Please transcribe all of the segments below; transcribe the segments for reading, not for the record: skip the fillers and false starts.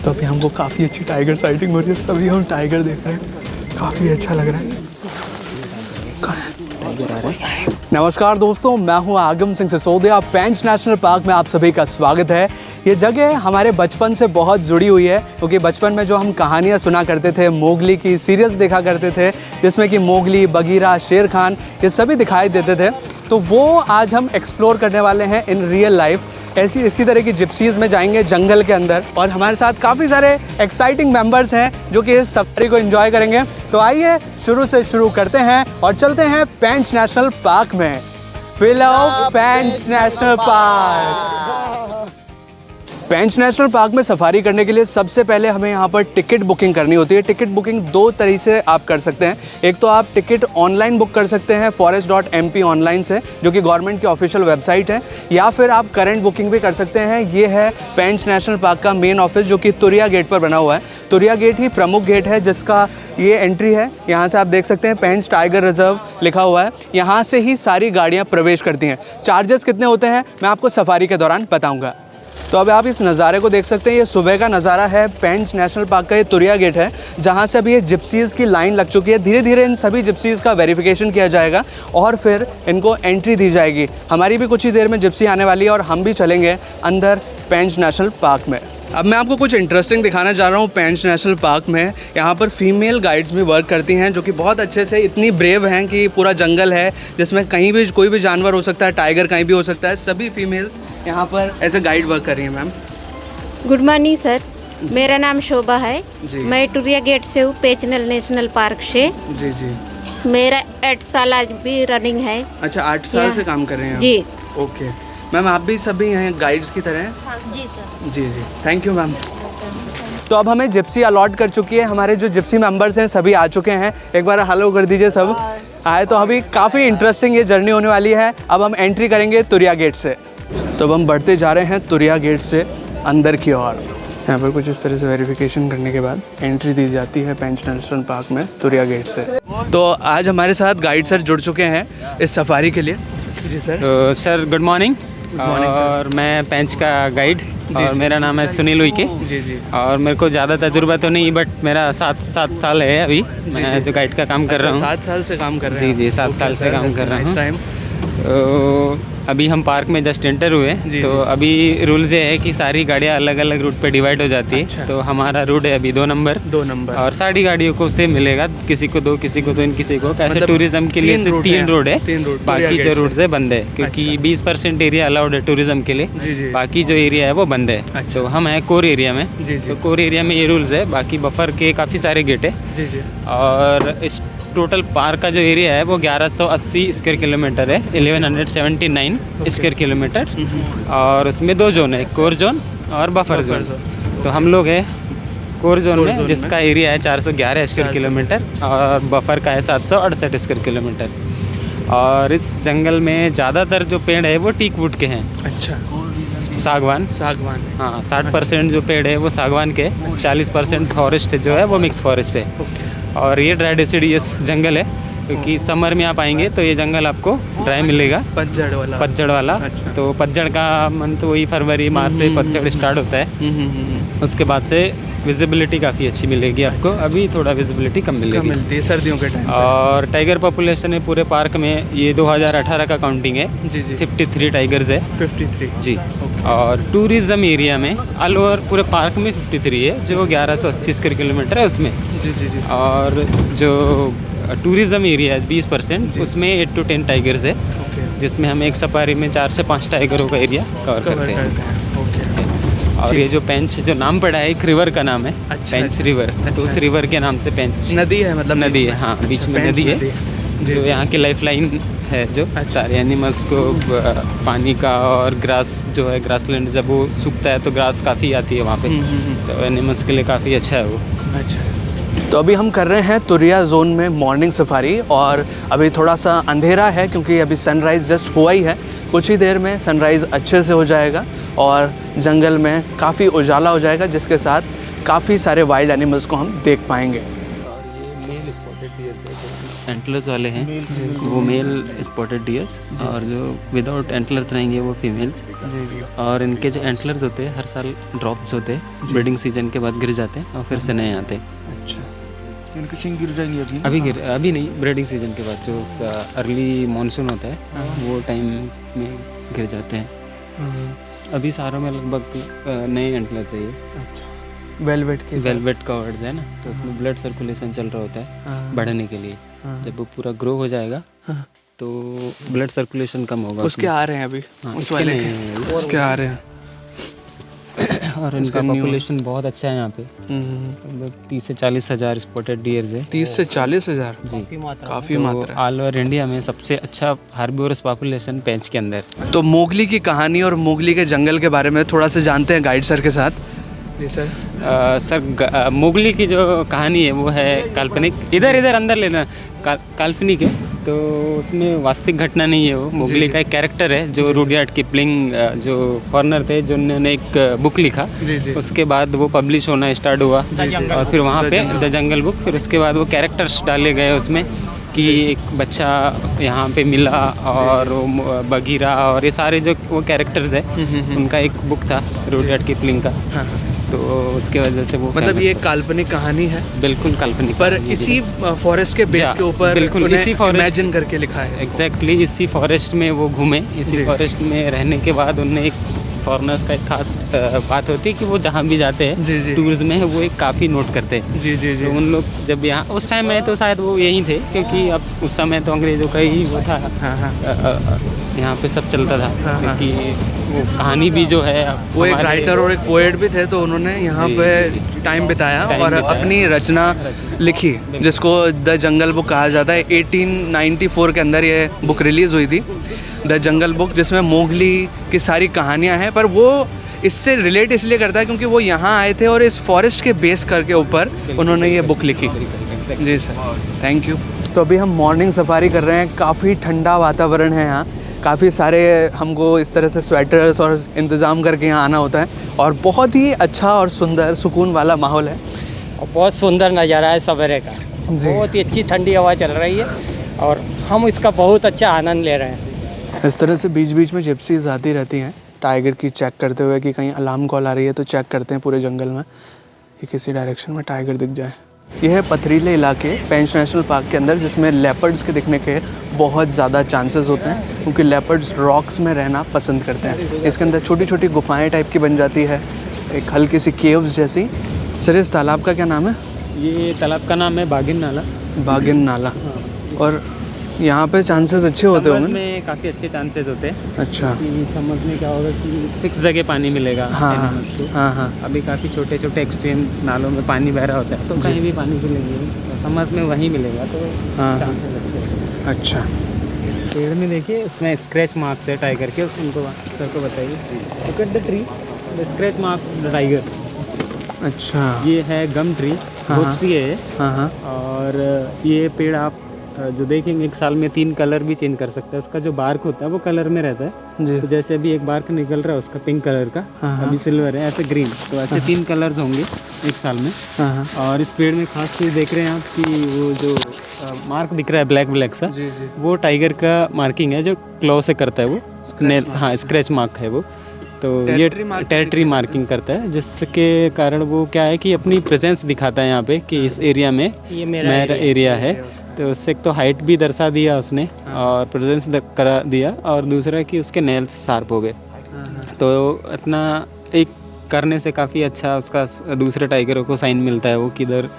तो अभी हमको काफ़ी अच्छी टाइगर साइटिंग हो रही है, सभी हम टाइगर देख रहे हैं, काफ़ी अच्छा लग रहा है। टाइगर आ रहा है। नमस्कार दोस्तों, मैं हूं आगम सिंह सिसोदिया। पेंच नेशनल पार्क में आप सभी का स्वागत है। ये जगह हमारे बचपन से बहुत जुड़ी हुई है, क्योंकि बचपन में जो हम कहानियाँ सुना करते थे, मोगली की सीरियल्स देखा करते थे, जिसमें कि मोगली, बगीरा, शेर खान ये सभी दिखाई देते थे, तो वो आज हम एक्सप्लोर करने वाले हैं इन रियल लाइफ। इसी तरह की जिप्सीज़ में जाएंगे जंगल के अंदर, और हमारे साथ काफ़ी सारे एक्साइटिंग मेंबर्स हैं जो कि इस सफारी को एंजॉय करेंगे। तो आइए शुरू से शुरू करते हैं और चलते हैं पेंच नेशनल पार्क में। विलो पेंच नेशनल पार्क। पेंच नेशनल पार्क में सफारी करने के लिए सबसे पहले हमें यहाँ पर टिकट बुकिंग करनी होती है। टिकट बुकिंग दो तरीके से आप कर सकते हैं। एक तो आप टिकट ऑनलाइन बुक कर सकते हैं forest.mp ऑनलाइन से, जो कि गवर्नमेंट की ऑफिशियल वेबसाइट है, या फिर आप करंट बुकिंग भी कर सकते हैं। ये है पेंच नेशनल पार्क का मेन ऑफिस, जो कि तुरिया गेट पर बना हुआ है। तुरिया गेट ही प्रमुख गेट है जिसका ये एंट्री है। यहाँ से आप देख सकते हैं पेंच टाइगर रिजर्व लिखा हुआ है। यहाँ से ही सारी गाड़ियाँ प्रवेश करती हैं। चार्जेस कितने होते हैं मैं आपको सफारी के दौरान बताऊँगा। तो अब आप इस नज़ारे को देख सकते हैं। ये सुबह का नज़ारा है। पेंच नेशनल पार्क का ये तुरिया गेट है, जहाँ से अभी ये जिप्सीज़ की लाइन लग चुकी है। धीरे धीरे इन सभी जिप्सीज़ का वेरिफिकेशन किया जाएगा और फिर इनको एंट्री दी जाएगी। हमारी भी कुछ ही देर में जिप्सी आने वाली है और हम भी चलेंगे अंदर पेंच नेशनल पार्क में। अब मैं आपको कुछ इंटरेस्टिंग दिखाना चाह रहा हूँ। पेंच नेशनल पार्क में यहाँ पर फीमेल गाइड्स भी वर्क करती हैं, जो कि बहुत अच्छे से, इतनी ब्रेव हैं कि पूरा जंगल है जिसमें कहीं भी कोई भी जानवर हो सकता है, टाइगर कहीं भी हो सकता है। सभी फीमेल्स यहाँ पर ऐसे गाइड वर्क कर रही हैं। मैम गुड मॉर्निंग सर, मेरा नाम शोभा है। मैं टुरिया गेट से हूँ, पेंच नेशनल पार्क से। जी जी। मेरा 8 साल आज भी रनिंग है। अच्छा, 8 साल से काम कर रहे हैं जी। ओके मैम, आप भी सभी हैं गाइड्स की तरह हैं? जी सर। जी जी, थैंक यू मैम। तो अब हमें जिप्सी अलॉट कर चुकी है। हमारे जो जिप्सी मेंबर्स हैं सभी आ चुके हैं। एक बार हेलो कर दीजिए सब आए। तो अभी काफ़ी इंटरेस्टिंग ये जर्नी होने वाली है। अब हम एंट्री करेंगे तुरिया गेट से। तो अब हम बढ़ते जा रहे हैं तुरिया गेट से अंदर की ओर। यहाँ पर कुछ इस तरह से वेरिफिकेशन करने के बाद एंट्री दी जाती है पेंच नेशनल पार्क में तुरिया गेट से। तो आज हमारे साथ गाइड सर जुड़ चुके हैं इस सफारी के लिए। जी सर। तो सर गुड मॉर्निंग। और मैं पेंच का गाइड, और मेरा नाम है सुनील उइके। जी जी। और मेरे को ज़्यादा तजुर्बा तो नहीं, बट मेरा 7 साल है अभी। मैं जो गाइड का काम कर रहा हूँ। 7 साल से काम कर रहे हैं? जी जी, 7 साल से काम कर रहा हूँ। तो अभी हम पार्क में जस्ट एंटर हुए। तो अभी रूल्स ये है कि सारी गाड़ियाँ अलग अलग रूट पे डिवाइड हो जाती है। अच्छा। तो हमारा रूट है अभी 2 नंबर। और सारी गाड़ियों को से मिलेगा, किसी को 2, किसी को 3, किसी को ऐसे। टूरिज्म के लिए 3 रोड है। बाकी जो रूट है बंद है, क्योंकि 20% एरिया अलाउड है टूरिज्म के लिए। बाकी जो एरिया है वो बंद है। तो हम हैं कोर एरिया में। तो कोर एरिया में ये रूल्स है। बाकी बफर के काफ़ी सारे गेट है। और इस टोटल पार्क का जो एरिया है वो 1180 स्क्वायर किलोमीटर है, 1179 स्क्वायर किलोमीटर। और उसमें 2 जोन है, कोर जोन और बफर जोन। तो हम लोग हैं कोर जोन में, जिसका एरिया है 411 स्क्वायर किलोमीटर, और बफर का है 768 स्क्वायर किलोमीटर। और इस जंगल में ज़्यादातर जो पेड़ है वो टीक वुड के हैं। अच्छा। सागवान। हाँ, 60% जो पेड़ है वो सागवान के, 40% फॉरेस्ट जो है वो मिक्स फॉरेस्ट है। और ये ड्राई डेसिडियस जंगल है, क्योंकि समर में आप आएंगे तो ये जंगल आपको ड्राई मिलेगा। पतझड़ वाला। अच्छा। तो पतझड़ का मंथ वही फरवरी मार्च से पतझड़ स्टार्ट होता है। उसके बाद से विजिबिलिटी काफ़ी अच्छी मिलेगी आपको। अभी थोड़ा विजिबिलिटी कम मिलती है सर्दियों के टाइम। और टाइगर पॉपुलेशन है पूरे पार्क में, ये 2018 का काउंटिंग है। जी जी। 53 टाइगर्स है। 53 जी। और टूरिज़्म एरिया में ऑल ओवर पूरे पार्क में 53 है, जो 1180 स्क्वायर किलोमीटर है उसमें। जी जी जी। और जो टूरिज़्म एरिया है 20%, उसमें 8 to 10 टाइगर्स है, जिसमें हम एक सफारी में 4 से 5 टाइगरों का एरिया कवर करते हैं। और ये जो पेंच जो नाम पड़ा है, एक रिवर का नाम है। पेंच रिवर। तो उस रिवर के नाम से पेंच नदी है, मतलब नदी है। हाँ, बीच में नदी है, जो यहाँ की लाइफ लाइन है, जो सारे एनिमल्स को पानी का, और ग्रास जो है, ग्रासलैंड जब वो सूखता है तो ग्रास काफ़ी आती है वहाँ पे। तो एनिमल्स के लिए काफ़ी अच्छा है वो। अच्छा। तो अभी हम कर रहे हैं तुरिया जोन में मॉर्निंग सफारी, और अभी थोड़ा सा अंधेरा है क्योंकि अभी सनराइज़ जस्ट हुआ ही है। कुछ ही देर में सनराइज़ अच्छे से हो जाएगा और जंगल में काफ़ी उजाला हो जाएगा, जिसके साथ काफ़ी सारे वाइल्ड एनिमल्स को हम देख पाएंगे। एंटलर्स वाले हैं वो मेल स्पॉटेड डियर्स, और जो विदाउट एंटलर्स रहेंगे वो फीमेल्स। जी जी। और इनके जो एंटलर्स होते हैं हर साल ड्रॉप्स होते हैं, ब्रीडिंग सीजन के बाद गिर जाते हैं और फिर से नए आते हैं। अच्छा, इनके सिंग गिर जाएंगे अभी नहीं, ब्रीडिंग सीजन के बाद जो अर्ली मानसून होता है वो टाइम में गिर जाते हैं। अभी सारों में लगभग नए एंटलर चाहिए। अच्छा, वेलवेट कवर्ड है ना, तो उसमें ब्लड सर्कुलेशन चल रहा होता है बढ़ने के लिए। जब वो पूरा ग्रो हो जाएगा तो ब्लड सर्कुलेशन कम होगा। उसके आ रहे हैं अभी, उस वाले के उसके आ रहे हैं। और इनका पॉपुलेशन बहुत अच्छा है यहाँ पे, लगभग 30 से 40 हज़ार स्पॉटेड डियर्स है। 30 से 40 हज़ार जी, काफ़ी मात्रा है। ऑल ओवर इंडिया में सबसे अच्छा हार्बिवोरस पॉपुलेशन पेंच के अंदर। तो मोगली की कहानी और मोगली के जंगल के बारे में थोड़ा सा जानते हैं गाइड सर के साथ। जी सर। मोगली की जो कहानी है वो है काल्पनिक, इधर अंदर लेना, काल्पनिक है, तो उसमें वास्तविक घटना नहीं है। वो मोगली का एक कैरेक्टर है जो रुडयार्ड किपलिंग जो फॉरेनर थे जिन्होंने एक बुक लिखा, उसके बाद वो पब्लिश होना स्टार्ट हुआ और फिर वहाँ पे द जंगल बुक, फिर उसके बाद वो कैरेक्टर्स डाले गए उसमें कि एक बच्चा यहाँ पे मिला और बगीरा और ये सारे जो वो कैरेक्टर्स है उनका एक बुक था रुडयार्ड किपलिंग का। तो उसके वजह से वो मतलब ये काल्पनिक कहानी है। बिल्कुल काल्पनिक, पर इसी फॉरेस्ट के बेस के ऊपर बिल्कुल इसी फॉरेस्ट इमेजिन करके लिखा है। एग्जैक्टली इसी फॉरेस्ट में वो घूमे, इसी फॉरेस्ट में रहने के बाद उनने एक फॉरेनर्स का एक खास बात होती है कि वो जहाँ भी जाते हैं टूर्स में वो एक काफ़ी नोट करते हैं। जी जी जी। तो उन लोग जब यहाँ उस टाइम में तो शायद वो यहीं थे, क्योंकि अब उस समय तो अंग्रेज़ों का ही वो था, यहाँ पे सब चलता था। क्योंकि वो कहानी भी जो है वो एक राइटर और एक पोएट भी थे, तो उन्होंने यहाँ पे टाइम बिताया और अपनी रचना लिखी जिसको द जंगल बुक कहा जाता है। 1894 के अंदर ये बुक रिलीज़ हुई थी, द जंगल बुक, जिसमें मोगली की सारी कहानियाँ हैं। पर वो इससे रिलेट इसलिए करता है क्योंकि वो यहाँ आए थे और इस फॉरेस्ट के बेस करके ऊपर उन्होंने ये बुक लिखी। जी सर, थैंक यू। तो अभी हम मॉर्निंग सफारी कर रहे हैं, काफ़ी ठंडा वातावरण है यहाँ, काफ़ी सारे हमको इस तरह से स्वेटर्स और इंतज़ाम करके यहाँ आना होता है और बहुत ही अच्छा और सुंदर सुकून वाला माहौल है और बहुत सुंदर नज़ारा है सवेरे का। बहुत ही अच्छी ठंडी हवा चल रही है और हम इसका बहुत अच्छा आनंद ले रहे हैं। इस तरह से बीच बीच में जिप्सीज आती रहती हैं टाइगर की चेक करते हुए कि कहीं अलार्म कॉल आ रही है, तो चेक करते हैं पूरे जंगल में कि किसी डायरेक्शन में टाइगर दिख जाए। यह है पथरीले इलाके पेंच नेशनल पार्क के अंदर, जिसमें लेपर्ड्स के दिखने के बहुत ज़्यादा चांसेस होते हैं क्योंकि लेपर्ड्स रॉक्स में रहना पसंद करते हैं। इसके अंदर छोटी छोटी गुफाएं टाइप की बन जाती है, एक हल्की सी केव्स जैसी। सर, इस तालाब का क्या नाम है? ये तालाब का नाम है बागिन नाला। बागिन नाला। और यहाँ पे चांसेस अच्छे होते होंगे? में काफ़ी अच्छे चांसेस होते हैं। अच्छा। समझ में क्या होगा कि फिक्स जगह पानी मिलेगा। हाँ। अभी काफ़ी छोटे छोटे एक्सट्रीम नालों में पानी बह रहा होता है, तो कहीं भी पानी मिलेंगे, तो समझ में वहीं मिलेगा, तो चांसेस अच्छे हैं। अच्छा। पेड़ में देखिए इसमें स्क्रैच मार्क्स है टाइगर के, उनको सर को बताइए। Look at the tree, the scratch mark the tiger. अच्छा। ये है गम ट्री, घोस्ट ट्री है। हाँ। और ये पेड़ आप जो देखेंगे एक साल में 3 कलर भी चेंज कर सकता है। उसका जो बार्क होता है वो कलर में रहता है जी। तो जैसे अभी एक बार्क निकल रहा है उसका पिंक कलर का, अभी सिल्वर है, ऐसे ग्रीन, तो ऐसे 3 कलर्स होंगे एक साल में। और इस पेड़ में खास चीज़ देख रहे हैं आप कि वो जो मार्क दिख रहा है ब्लैक सा, वो टाइगर का मार्किंग है जो क्लॉ से करता है वो, नेल्स, हाँ, स्क्रैच मार्क है वो। तो ये टेरिटरी मार्किंग करता है, जिसके कारण वो क्या है कि अपनी प्रेजेंस दिखाता है यहाँ पे कि इस एरिया में ये मेरा एरिया है। तो उससे एक तो हाइट भी दर्शा दिया उसने और प्रेजेंस करा दिया, और दूसरा कि उसके नेल्स शार्प हो गए। तो इतना एक करने से काफ़ी अच्छा उसका दूसरे टाइगरों को साइन मिलता है वो कि इधर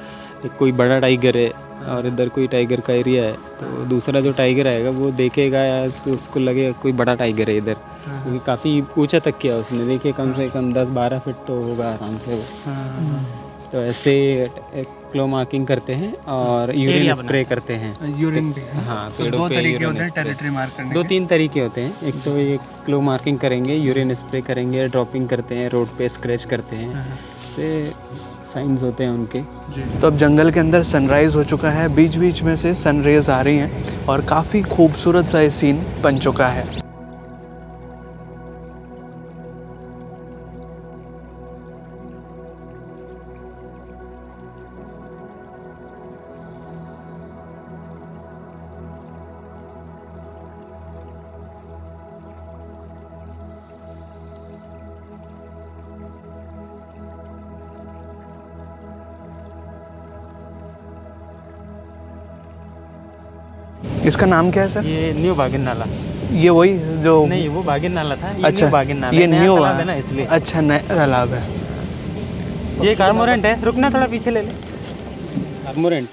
कोई बड़ा टाइगर है और इधर कोई टाइगर का एरिया है, तो दूसरा जो टाइगर आएगा वो देखेगा या तो उसको लगेगा कोई बड़ा टाइगर है इधर, क्योंकि काफ़ी ऊंचा तक किया उसने, देखिए कम से कम 10-12 फीट तो होगा आराम से वो। तो ऐसे क्लो मार्किंग करते हैं और यूरिन स्प्रे करते हैं। यूरिन भी? हाँ, पेड़ों पे 2 तरीके होते हैं टेरिटरी मार्क करने के। 2-3 तरीके होते हैं। एक तो ये क्लो मार्किंग करेंगे, यूरिन स्प्रे करेंगे, ड्रॉपिंग करते हैं, रोड पे स्क्रैच करते हैं, से साइंस होते हैं उनके। तो अब जंगल के अंदर सनराइज़ हो चुका है, बीच बीच में से सन रेज़ आ रही हैं और काफ़ी खूबसूरत सा ये सीन बन चुका है। इसका नाम क्या है सर? ये न्यू बागिन नाला। ये वही जो नहीं, वो बागिन नाला था, ये अच्छा न्यू बागिन नाला। ये नया न्यू तालाब है ना, इसलिए। अच्छा नया तालाब है। ये कार्मोरेंट है, रुकना थोड़ा पीछे ले ले। कार्मोरेंट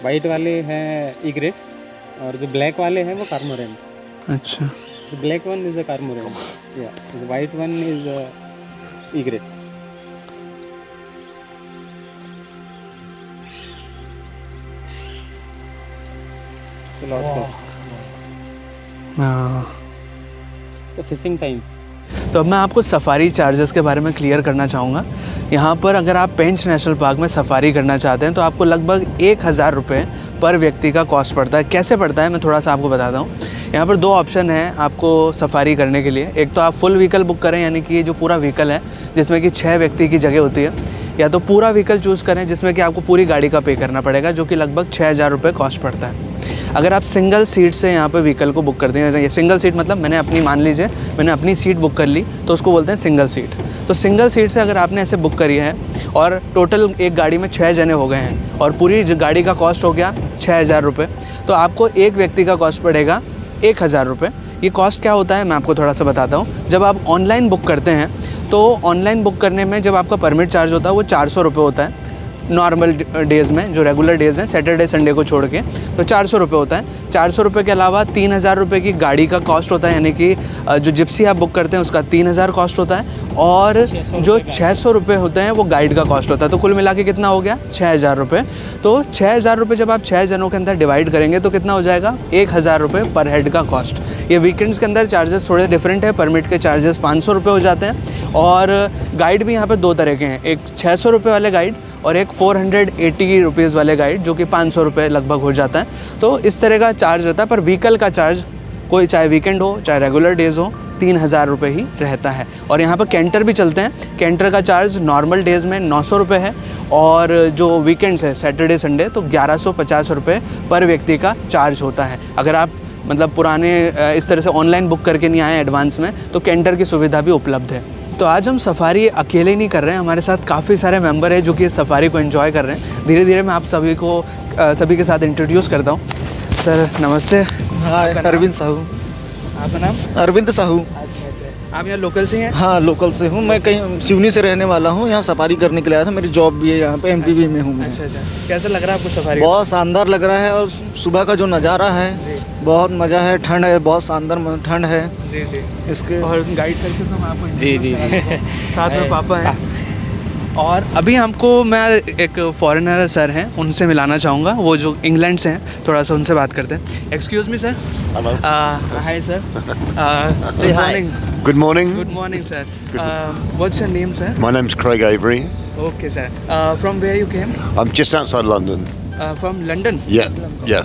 वाइट वाले हैं इग्रेट्स, और जो ब्लैक वाले हैं वो कार्मोरेंट। अच्छा The black one is a cormorant. Yeah, the white one is egrets. So lots of हाँ। the fishing time. तो अब मैं आपको सफारी चार्जेस के बारे में क्लियर करना चाहूँगा। यहाँ पर अगर आप पेंच नेशनल पार्क में सफारी करना चाहते हैं तो आपको लगभग 1000 रुपये पर व्यक्ति का कॉस्ट पड़ता है। कैसे पड़ता है मैं थोड़ा सा आपको बताता हूँ। यहाँ पर 2 ऑप्शन हैं आपको सफारी करने के लिए। एक तो आप फुल व्हीकल बुक करें, यानी कि ये जो पूरा व्हीकल है जिसमें कि 6 व्यक्ति की जगह होती है, या तो पूरा व्हीकल चूज़ करें जिसमें कि आपको पूरी गाड़ी का पे करना पड़ेगा, जो कि लगभग 6000 रुपये कॉस्ट पड़ता है। अगर आप सिंगल सीट से यहाँ पे व्हीकल को बुक करते हैं, ये सिंगल सीट मतलब मैंने अपनी, मान लीजिए मैंने अपनी सीट बुक कर ली तो उसको बोलते हैं सिंगल सीट। तो सिंगल सीट से अगर आपने ऐसे बुक करी है और टोटल एक गाड़ी में 6 जने हो गए हैं और पूरी गाड़ी का कॉस्ट हो गया 6000 रुपये, तो आपको एक व्यक्ति का कॉस्ट पड़ेगा 1000 रुपये। ये कॉस्ट क्या होता है मैं आपको थोड़ा सा बताता हूँ। जब आप ऑनलाइन बुक करते हैं तो ऑनलाइन बुक करने में जब आपका परमिट चार्ज होता है वो 400 रुपये होता है नॉर्मल डेज़ में, जो रेगुलर डेज़ हैं सैटरडे संडे को छोड़ के, तो 400 रुपये होता है। 400 रुपये के अलावा 3000 रुपये की गाड़ी का कॉस्ट होता है, यानी कि जो जिप्सी आप बुक करते हैं उसका 3000 कॉस्ट होता है, और जो 600 रुपये होते हैं वो गाइड का कॉस्ट होता है। तो कुल मिला के कितना हो गया 6000 रुपये। तो 6000 रुपये जब आप 6 जनों के अंदर डिवाइड करेंगे तो कितना हो जाएगा 1000 रुपये पर हेड का कॉस्ट। ये वीकेंड्स के अंदर चार्जेस थोड़े डिफरेंट है। परमिट के चार्जेस 500 रुपये हो जाते हैं, और गाइड भी यहाँ पर 2 तरह के हैं, एक 600 रुपये वाले गाइड और एक 480 रुपीज़ वाले गाइड, जो कि 500 रुपये लगभग हो जाता है। तो इस तरह का चार्ज रहता है, पर व्हीकल का चार्ज कोई चाहे वीकेंड हो चाहे रेगुलर डेज़ हो 3000 रुपये ही रहता है। और यहाँ पर कैंटर भी चलते हैं। कैंटर का चार्ज नॉर्मल डेज़ में 900 रुपये है, और जो वीकेंड्स है सैटरडे संडे तो 1150 रुपये पर व्यक्ति का चार्ज होता है। अगर आप मतलब पुराने इस तरह से ऑनलाइन बुक करके नहीं आए एडवांस में तो कैंटर की सुविधा भी उपलब्ध है। तो आज हम सफारी अकेले नहीं कर रहे हैं, हमारे साथ काफ़ी सारे मेंबर हैं जो कि इस सफारी को एंजॉय कर रहे हैं। धीरे धीरे मैं आप सभी के साथ इंट्रोड्यूस करता हूँ। सर नमस्ते। हाय, अरविंद साहू। आपका नाम? अरविंद साहू। अच्छा, आप यहाँ लोकल से हैं? हाँ, लोकल से हूँ। मैं कहीं सिवनी से रहने वाला हूँ, यहाँ सफारी करने के लिए आया था। मेरी जॉब भी है यहाँ पे, एमपीवी में हूँ मैं। अच्छा, कैसा लग रहा है आपको सफारी? बहुत शानदार लग रहा है, और सुबह का जो नज़ारा है बहुत मज़ा है। ठंड है, बहुत शानदार ठंड है। जी जी। इसके और गाइड सर्विस में आपको जी जी साथ में पापा हैं। और अभी हमको मैं एक फॉरेनर सर हैं उनसे मिलाना चाहूँगा, वो जो इंग्लैंड से हैं। थोड़ा सा उनसे बात करते हैं। Excuse me sir. Hello. Hi sir. Good morning. Good morning. Good morning, sir. What's your name, sir? My name's Craig Avery. Okay, sir. From where you came? I'm just outside London. From London. Yeah,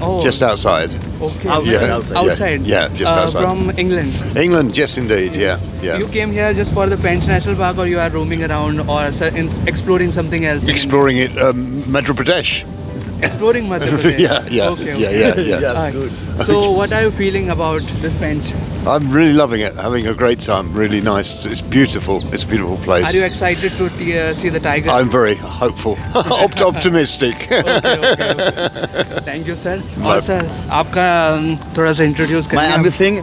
Oh. just outside. Okay. Yeah, Outside. Yeah, just outside. From England. England, yes, indeed. Yeah. You came here just for the Pench National Park, or you are roaming around, or sir, exploring something else? Exploring it, Madhya Pradesh. Exploring Madhya Pradesh. Yeah. Okay. Yeah. So, what are you feeling about this Pench? I'm really loving it. Having a great time. Really nice. It's beautiful. It's a beautiful place. Are you excited to see the tiger? I'm very hopeful, optimistic. Okay. Thank you, sir. और sir आपका थोड़ा सा introduce करिए। मैं अमित सिंह,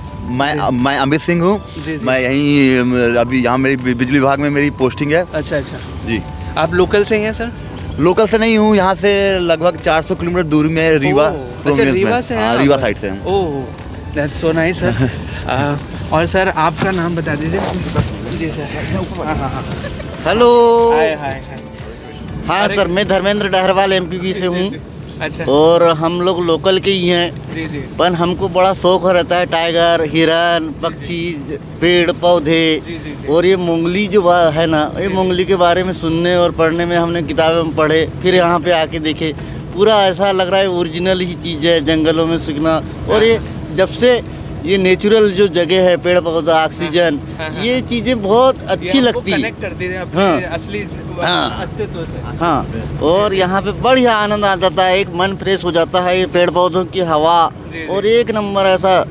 मैं अमित सिंह हूँ। जी। मैं यहीं अभी यहाँ मेरी बिजली विभाग में मेरी पोस्टिंग है। अच्छा। जी। आप लोकल से ही हैं सर? लोकल से नहीं हूँ, यहाँ से लगभग 400 किलोमीटर दूर में है रीवा। अच्छा, रीवा से हैं? रीवा साइड से हूँ। ओह, दैट्स सो नाइस सर। और सर आपका नाम बता दीजिए। जी सर। हाँ। हेलो। हाय। हाँ सर, मैं धर्मेंद्र डहरवाल एमपीवी से हूँ। अच्छा। और हम लोग लोकल के ही हैं। जी। पर हमको बड़ा शौक रहता है टाइगर, हिरन, पक्षी, पेड़ पौधे। जी। और ये मुंगली जो है ना, ये मुंगली के बारे में सुनने और पढ़ने में हमने किताबों में पढ़े, फिर यहाँ पे आके देखे, पूरा ऐसा लग रहा है ओरिजिनल ही चीज़ है, जंगलों में सीखना। और ये जब से ये नेचुरल जो जगह है, पेड़ पौधा, ऑक्सीजन, ये चीज़ें बहुत अच्छी लगती है। कनेक्ट करती है अपने असली अस्तित्व से। हाँ, और यहाँ पे बढ़िया आनंद आ जाता है, एक मन फ्रेश हो जाता है। ये पेड़ पौधों की हवा, और एक नंबर ऐसा,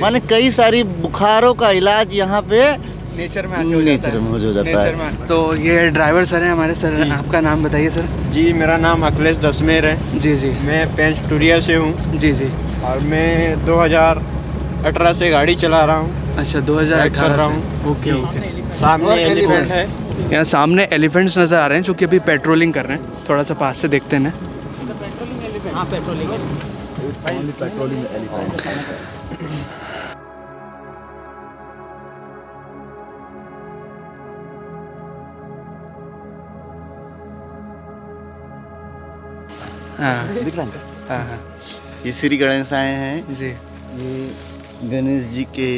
माने कई सारी बुखारों का इलाज यहाँ पे नेचर में आके हो जाता नेचर है। में हो जाता नेचर है। में। तो ये ड्राइवर सर हैं हमारे सर, आपका नाम बताइए सर। जी, मेरा नाम अखिलेश दसमेर है। जी जी मैं पेंच टूरिया से हूँ जी जी। और मैं 2018 से गाड़ी चला रहा हूँ। अच्छा, कर 2018 रहा से। हूँ। ओके जी। ओके। सामने और एलिफेंट है। यहाँ सामने एलिफेंट्स नज़र आ रहे हैं जो कि अभी पेट्रोलिंग कर रहे हैं। थोड़ा सा पास से देखते हैं ना। हाँ पेट्रोलिंग हाँ दिख रहा है? हाँ हाँ ये श्री गणेश आए हैं। जी। ये गणेश जी के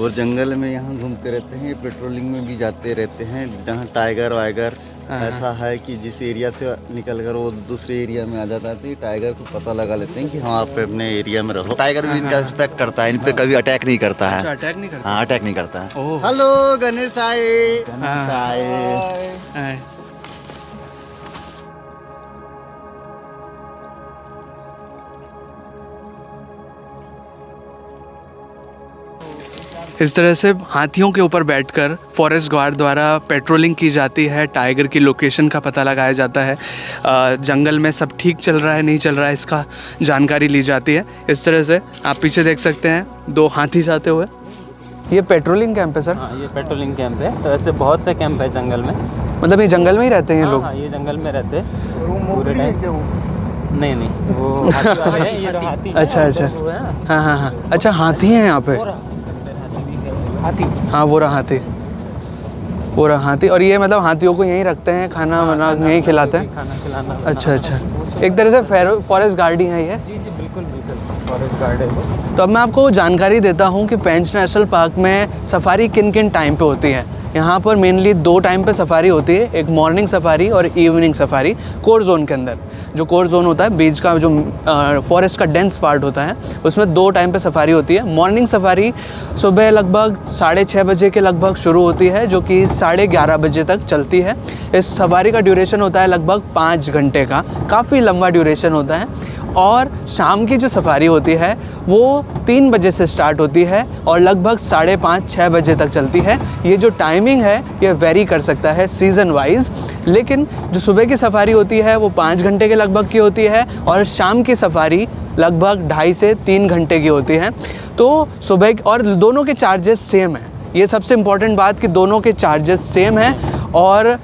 और जंगल में यहाँ घूमते रहते हैं, पेट्रोलिंग में भी जाते रहते हैं। जहाँ टाइगर वाइगर ऐसा है कि जिस एरिया से निकल कर वो दूसरे एरिया में आ जाता है, तो ये टाइगर को पता लगा लेते हैं कि हाँ आप अपने एरिया में रहो। टाइगर भी इनका रिस्पेक्ट करता है, इन पे कभी अटैक नहीं करता अच्छा, है। अटैक नहीं करता। हाँ, अटैक नहीं करता है। ओह। हेलो गणेश आए। हाँ। आए। हाँ। इस तरह से हाथियों के ऊपर बैठकर फॉरेस्ट गार्ड द्वारा पेट्रोलिंग की जाती है, टाइगर की लोकेशन का पता लगाया जाता है, जंगल में सब ठीक चल रहा है नहीं चल रहा है इसका जानकारी ली जाती है। इस तरह से आप पीछे देख सकते हैं 2 हाथी जाते हुए। ये पेट्रोलिंग कैंप है सर? हाँ, ये पेट्रोलिंग कैंप है। तो ऐसे बहुत से कैंप है जंगल में। मतलब ये जंगल में ही रहते हैं ये लोग? हाँ, ये जंगल में रहते हैं पूरे टाइम। नहीं नहीं, वो हाथी वाले हैं, ये तो हाथी हैं, अच्छा अच्छा। वो है ना। हाँ हाँ हाँ। अच्छा, हाथी हैं यहाँ पे? हाथी हाँ, वो रहा हाथी, वो रहा हाथी। और ये मतलब हाथियों को यहीं रखते हैं, खाना वाना यहीं खिलाते हैं? खाना खिलाना। अच्छा अच्छा। एक तरह से फॉरेस्ट गार्ड ही है ये? जी जी, बिल्कुल बिल्कुल फॉरेस्ट गार्ड है वो। तो अब मैं आपको जानकारी देता हूँ कि पेंच नेशनल पार्क में सफारी किन किन टाइम पे होती है। यहाँ पर मेनली 2 टाइम पे सफारी होती है, एक मॉर्निंग सफारी और इवनिंग सफारी कोर जोन के अंदर। जो कोर जोन होता है, बीच का जो फॉरेस्ट का डेंस पार्ट होता है, उसमें 2 टाइम पे सफारी होती है। मॉर्निंग सफारी सुबह लगभग 6:30 बजे के लगभग शुरू होती है, जो कि 11:30 बजे तक चलती है। इस सफारी का ड्यूरेशन होता है लगभग 5 घंटे का, काफ़ी लंबा ड्यूरेशन होता है। और शाम की जो सफारी होती है वो 3 बजे से स्टार्ट होती है और लगभग 5:30-6 बजे तक चलती है। ये जो टाइमिंग है ये वेरी कर सकता है सीज़न वाइज, लेकिन जो सुबह की सफारी होती है वो 5 घंटे के लगभग की होती है और शाम की सफारी लगभग 2.5 से 3 घंटे की होती है। तो सुबह और दोनों के चार्जेस सेम हैं। ये सबसे इम्पॉर्टेंट बात कि दोनों के चार्जेस सेम हैं। और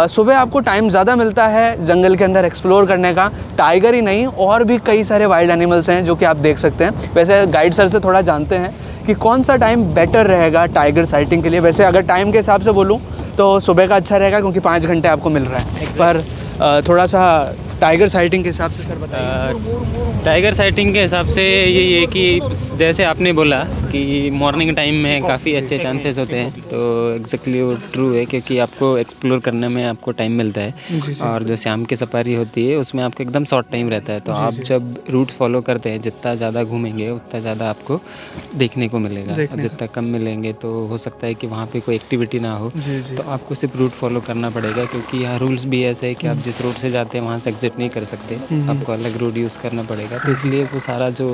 सुबह आपको टाइम ज़्यादा मिलता है जंगल के अंदर एक्सप्लोर करने का। टाइगर ही नहीं, और भी कई सारे वाइल्ड एनिमल्स हैं जो कि आप देख सकते हैं। वैसे गाइड सर से थोड़ा जानते हैं कि कौन सा टाइम बेटर रहेगा टाइगर साइटिंग के लिए। वैसे अगर टाइम के हिसाब से बोलूँ तो सुबह का अच्छा रहेगा, क्योंकि 5 घंटे आपको मिल रहा है। पर थोड़ा सा टाइगर साइटिंग के हिसाब से सर बताइए। टाइगर साइटिंग के हिसाब से ये है कि जैसे आपने बोला कि मॉर्निंग टाइम में काफ़ी अच्छे चांसेस होते हैं, तो एग्जैक्टली वो ट्रू है, क्योंकि आपको एक्सप्लोर करने में आपको टाइम मिलता है। और जो शाम की सफारी होती है उसमें आपको एकदम शॉर्ट टाइम रहता है। तो आप जब रूट फॉलो करते हैं, जितना ज़्यादा घूमेंगे उतना ज़्यादा आपको देखने को मिलेगा। और जितना कम मिलेंगे तो हो सकता है कि वहाँ पे कोई एक्टिविटी ना हो, तो आपको सिर्फ रूट फॉलो करना पड़ेगा। क्योंकि यहाँ रूल्स भी ऐसे है कि आप जिस रोड से जाते हैं वहाँ से एग्जिट नहीं कर सकते, आपको अलग रोड यूज़ करना पड़ेगा। तो इसलिए वो सारा जो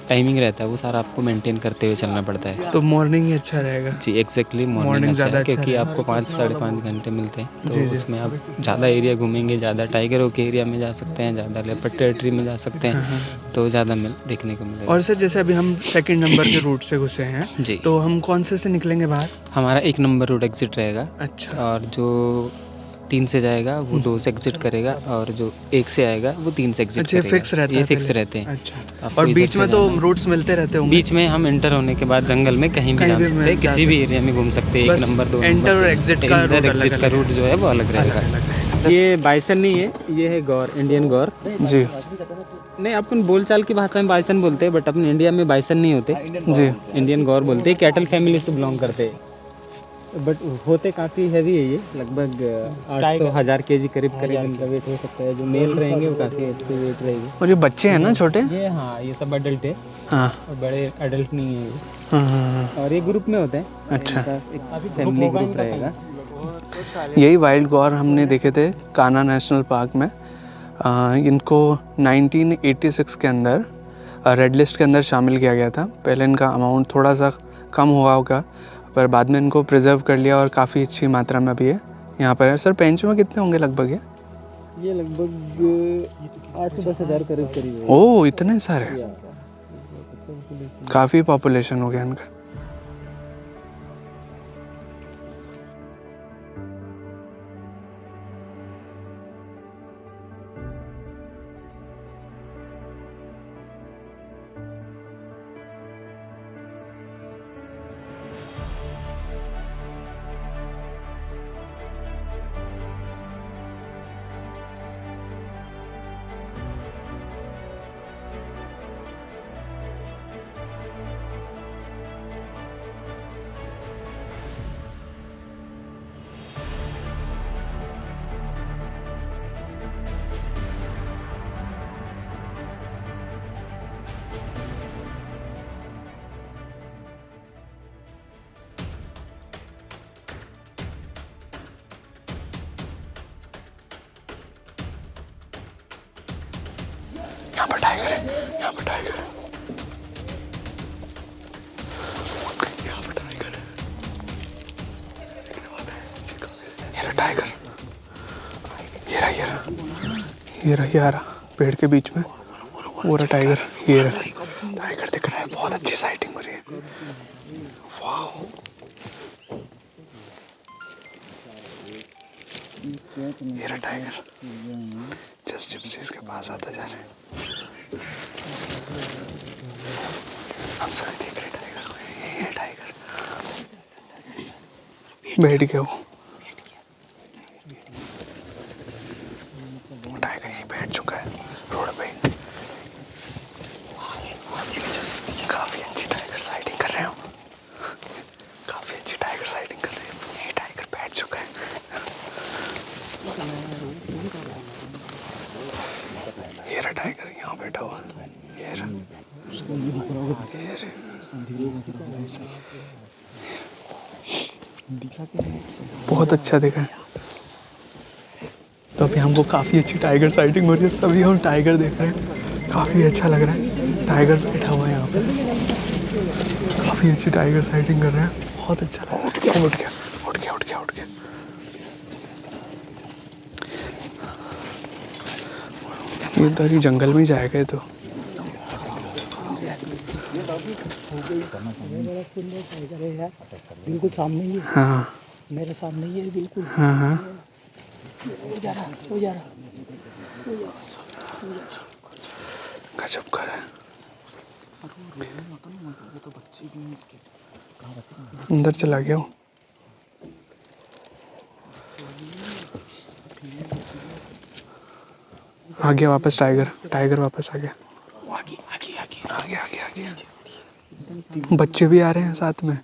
टाइमिंग रहता है वो सारा आपको मेंटेन करते हुए चलना पड़ता है। तो मॉर्निंग ही अच्छा रहेगा? जी एग्जैक्टली, मॉर्निंग ज़्यादा, क्योंकि आपको 5-5.5 घंटे मिलते हैं। तो उसमें आप ज़्यादा एरिया घूमेंगे, ज़्यादा टाइगरों के एरिया में जा सकते हैं, ज़्यादा लेपर्ड टेरिटरी में जा सकते हैं, तो ज़्यादा देखने को मिलेगा। और सर जैसे अभी हम 2nd नंबर के रूट से घुसे हैं जी, तो हम कौन से निकलेंगे बाहर? हमारा 1 नंबर रूट एग्जिट रहेगा। अच्छा। और जो 3 से जाएगा वो 2 से एग्जिट करेगा, और जो 1 से आएगा वो 3 से एग्जिट अच्छा, करेगा। फिक्स रहता है? ये फिक्स पहले? रहते हैं। अच्छा। आपको और इधर बीच से में तो जाना है। रूट्स मिलते रहते होंगे? बीच में हम एंटर होने के बाद जंगल में कहीं भी जा सकते हैं, किसी भी एरिया में घूम सकते हैं। 1 नंबर 2 एंटर और एग्जिट का रूट जो है वो अलग रहेगा। ये बाइसन नहीं है, ये है गौर, इंडियन गौर। जी नहीं, अपन बोलचाल की भाषा में बाइसन बोलते हैं, बट अपने इंडिया में बाइसन नहीं होते जी, इंडियन गौर बोलते हैं। कैटल फैमिली से बिलोंग करते हैं, बट होते काफ़ी हैवी है। ये लगभग 800-1000 kg करीब इनका वेट हो सकता है। जो मेल रहेंगे वो काफ़ी अच्छे वेट रहेंगे। और ये बच्चे हैं ना छोटे? ये हाँ, ये सब अडल्ट है। हाँ और बड़े अडल्ट नहीं है ये। हाँ। और ये ग्रुप में होते हैं। अच्छा। एक फैमिली ग्रुप रहेगा। यही वाइल्ड गौर हमने देखे थे कान्हा नेशनल पार्क में। इनको 1986 के अंदर रेड लिस्ट के अंदर शामिल किया गया था। पहले इनका अमाउंट थोड़ा सा कम हुआ होगा, पर बाद में इनको प्रिजर्व कर लिया और काफ़ी अच्छी मात्रा में अभी है यहाँ पर है। सर पेंच में कितने होंगे लगभग ये लगभग 8 से 10 हज़ार करीब है। ओह इतने सारे, काफ़ी पॉपुलेशन हो गया इनका। यहाँ पर टाइगर है, यहाँ पर टाइगर है, यहाँ पर टाइगर है, ये रहा टाइगर, ये रहा पेड़ के बीच में, वो रहा टाइगर, ये रहा टाइगर दिख रहा है। बहुत अच्छी साइटिंग हो रही है। वाह, ये रहा टाइगर, जस्ट जिप्सीज के पास आता जा रहे हैं। हम सभी देख रहे टाइगर को, ये टाइगर बैठ गया, वो टाइगर यहीं बैठ चुका है रोड पे। काफी अच्छी टाइगर साइटिंग कर रहे हैं हम, काफी अच्छी टाइगर साइटिंग कर रहे हैं। ये टाइगर बैठ चुका है। ये रहा टाइगर यहाँ बैठा हुआ, ये रहा। बहुत अच्छा देखा है। तो अभी हमको काफ़ी अच्छी टाइगर साइटिंग हो रही है, सभी हम टाइगर देख रहे हैं, काफ़ी अच्छा लग रहा है। टाइगर बैठा हुआ है यहाँ पे, काफ़ी अच्छी टाइगर साइटिंग कर रहे हैं, बहुत अच्छा लग रहा है। उठ गया। ये इधर ही जंगल में जाएगा तो। बिल्कुल सामने ही है। हाँ मेरे सामने ही है बिल्कुल। हाँ वो जा रहा। गजब कर है। अंदर चला गया वो। आ गया वापस टाइगर वापस आ गया। आगे बच्चे भी आ रहे हैं साथ में,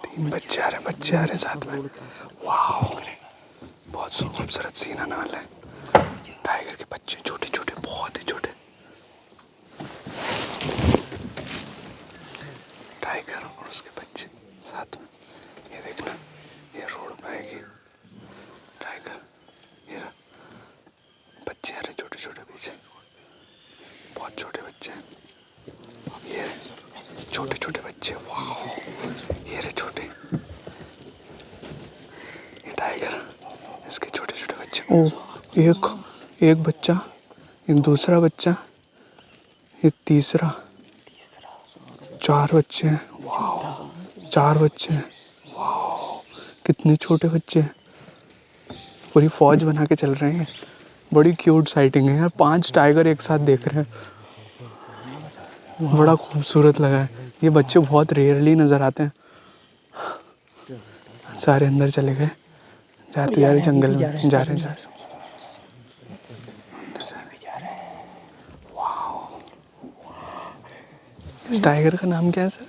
3 बच्चे आ रहे हैं साथ में। वाह, बहुत खूबसूरत सीन आने वाला है। टाइगर के बच्चे छोटे छोटे, बहुत ही छोटे। टाइगर और उसके बच्चे साथ में। ये देखना, ये रोड पे आएगी टाइगर। ये बच्चे आ रहे छोटे छोटे पीछे, बहुत छोटे बच्चे। ये छोटे छोटे बच्चे, वाह, ये रहे छोटे। ये टाइगर, इसके छोटे छोटे बच्चे। ओ, एक बच्चा, ये दूसरा बच्चा, ये तीसरा, 4 बच्चे हैं। वाह, 4 बच्चे हैं। वाह, कितने छोटे बच्चे हैं, पूरी फौज बना के चल रहे हैं। बड़ी क्यूट साइटिंग है यार, 5 टाइगर एक साथ देख रहे हैं, बड़ा खूबसूरत लगा है। ये बच्चे बहुत रेयरली नज़र आते हैं। सारे अंदर चले गए, जाते जा रहे जंगल में, जा रहे अंदर जा रहे। वाह, इस टाइगर का नाम क्या है सर?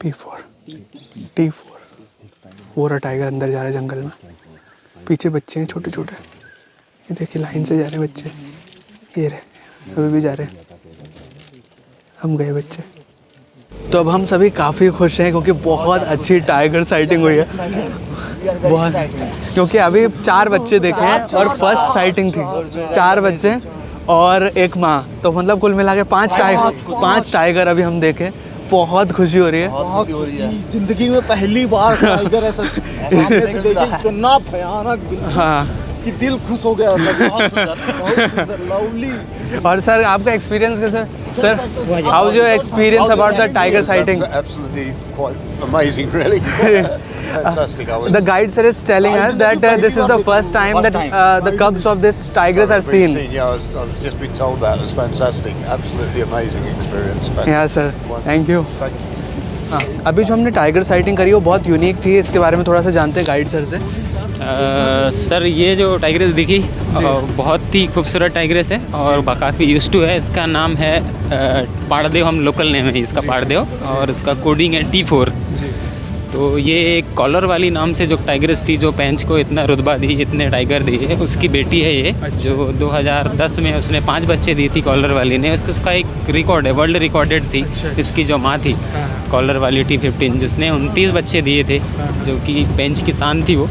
P4। वो रहा टाइगर अंदर जा रहा है जंगल में। पीछे बच्चे हैं छोटे छोटे, ये देखिए लाइन से जा रहे बच्चे। ये रहे, अभी भी जा रहे हैं। हम गए बच्चे। तो अब हम सभी काफ़ी खुश हैं क्योंकि बहुत अच्छी टाइगर साइटिंग हुई है। बहुत, क्योंकि अभी 4 बच्चे देखे हैं और फर्स्ट साइटिंग थी। 4 बच्चे और एक माँ, तो मतलब कुल मिला के 5 टाइगर अभी हम देखे। बहुत खुशी हो रही है। जिंदगी में पहली बार टाइगर ऐसा इतना भयानक, हाँ कि दिल खुश हो गया। बहुत सुंदर, लवली। और सर आपका एक्सपीरियंस कैसा? Sir how is your experience about the tiger sighting? Absolutely quite amazing, really. Fantastic. The guide sir is telling us that this is the first time that the cubs of this tigers are seen. Yeah, I've just been told that. It's fantastic. Absolutely amazing experience. Yeah sir, thank you. हाँ, अभी जो हमने tiger sighting करी वो बहुत unique थी, इसके बारे में थोड़ा सा जानते हैं गाइड सर से। सर ये जो टाइग्रेस दिखी बहुत ही खूबसूरत टाइग्रेस है और काफ़ी यूज्ड टू है। इसका नाम है पाड़देव, हम लोकल नेम है इसका पाड़देव, और इसका कोडिंग है T4। तो ये एक कॉलर वाली नाम से जो टाइग्रेस थी, जो पेंच को इतना रुतबा दी, इतने टाइगर दिए, उसकी बेटी है ये, जो 2010 में उसने 5 बच्चे दी थी कॉलर वाली ने। उसका एक रिकॉर्ड है, वर्ल्ड रिकॉर्डेड थी। इसकी जो माँ थी कॉलर वाली T15, जिसने 29 बच्चे दिए थे, जो कि पेंच की शान थी वो,